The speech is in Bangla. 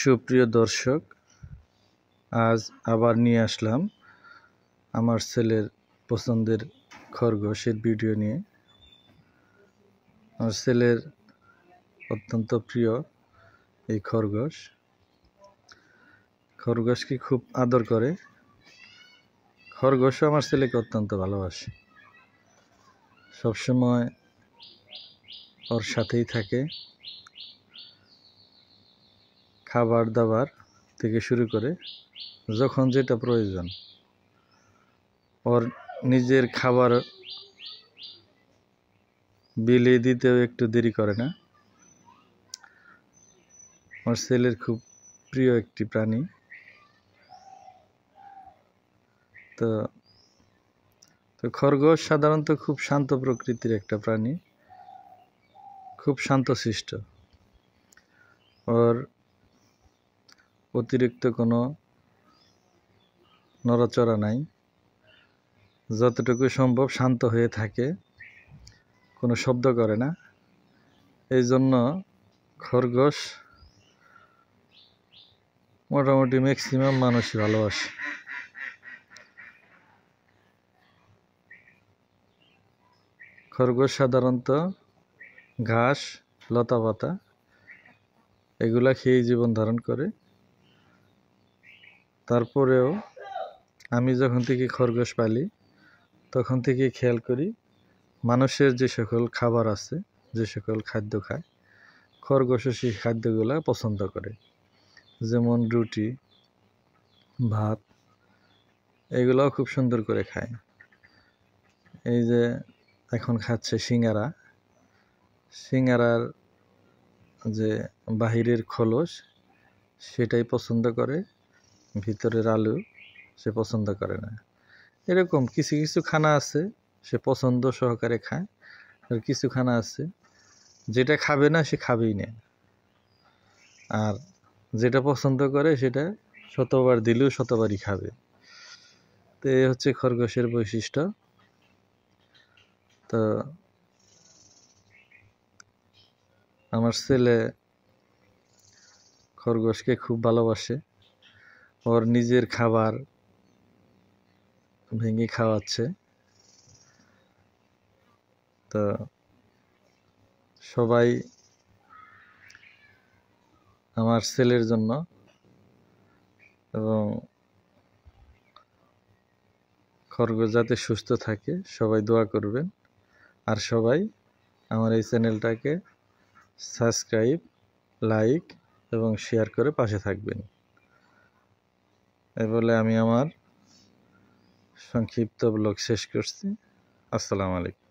সুপ্রিয় দর্শক, আজ আবার নিয়ে আসলাম আমার ছেলের পছন্দের খরগোশের ভিডিও নিয়ে। আমার ছেলের অত্যন্ত প্রিয় এই খরগোশকে খুব আদর করে। খরগোশও আমার ছেলেকে অত্যন্ত ভালোবাসে, সবসময় ওর সাথেই থাকে। খাবার দাবার থেকে শুরু করে যখন যেটা প্রয়োজন, ওর নিজের খাবার বিলিয়ে দিতেও একটু দেরি করে না। আমার ছেলের খুব প্রিয় একটি প্রাণী। তো খরগোশ সাধারণত খুব শান্ত প্রকৃতির একটা প্রাণী, খুব শান্তশিষ্ট। ওর অতিরিক্ত কোনো নড়াচড়া নাই, যতটুকু সম্ভব শান্ত হয়ে থাকে, কোনো শব্দ করে না। এই জন্য খরগোশ মোটামুটি ম্যাক্সিমাম মানুষই ভালোবাসে। খরগোশ সাধারণত ঘাস, লতাপাতা এগুলা খেয়েই জীবন ধারণ করে। তারপরেও আমি যখন থেকে খরগোশ পালি তখন থেকে খেয়াল করি, মানুষের যে সকল খাবার আছে, যে সকল খাদ্য খায়, খরগোশও সেই খাদ্যগুলা পছন্দ করে। যেমন রুটি, ভাত এগুলাও খুব সুন্দর করে খায়। এই যে এখন খাচ্ছে সিঙ্গারার যে বাহিরের খোলস সেটাই পছন্দ করে, ভিতরের আলু সে পছন্দ করে না। এরকম কিছু কিছু খানা আছে সে পছন্দ সহকারে খায়, আর কিছু খানা আছে যেটা খাবে না সে খাবেই না, আর যেটা পছন্দ করে সেটা শতবার দিলেও শতবারই খাবে। তো এই হচ্ছে খরগোশের বৈশিষ্ট্য। তো আমার ছেলে খরগোশকে খুব ভালোবাসে, ওর নিজের খাবার ভেঙে খাওয়াচ্ছে। তো সবাই আমার ছেলের জন্য এবং খরগোশ যাতে সুস্থ থাকে সবাই দোয়া করবেন, আর সবাই আমার এই চ্যানেলটাকে সাবস্ক্রাইব, লাইক এবং শেয়ার করে পাশে থাকবেন। এই বলে আমি আমার সংক্ষিপ্ত ব্লগ শেষ করছি। আসসালামু আলাইকুম।